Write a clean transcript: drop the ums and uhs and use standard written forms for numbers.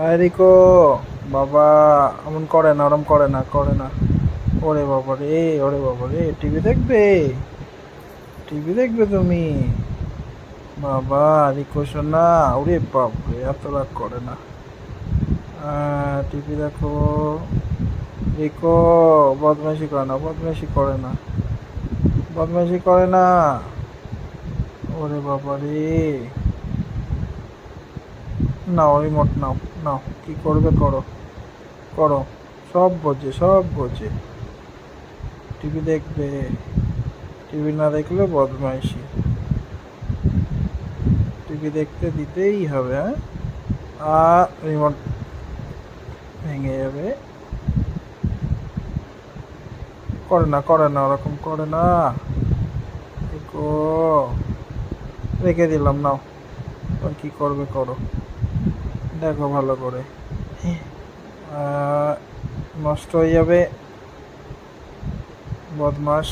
আরিকো বাবা, এমন করে না, ওরম করে না, করে না। ওরে বাবা রে, ওরে বাবা রে, টিভি দেখবে, টিভি দেখবে তুমি? বাবা রিকো শোনা, ওরে বাপরে, এত রাগ করে না। টিভি দেখো। রিকো বদমাইশি করে না, বদমাইশি করে না, বদমাইশি করে না। ওরে বাবা রে, নাও রিমোট নাও, নাও কি করবে করো, করো। সব বোঝে, সব বোঝে। টিভি দেখবে, টিভি না দেখলে বদমাইশি। টিভি দেখতে দিতেই হবে। হ্যাঁ, রিমোট ভেঙে যাবে। করে না, করে না, ওরকম করে না। দেখো, রেখে দিলাম, নাও। কি করবে করো, দেখো ভালো করে। নষ্ট হয়ে যাবে, বদমাস।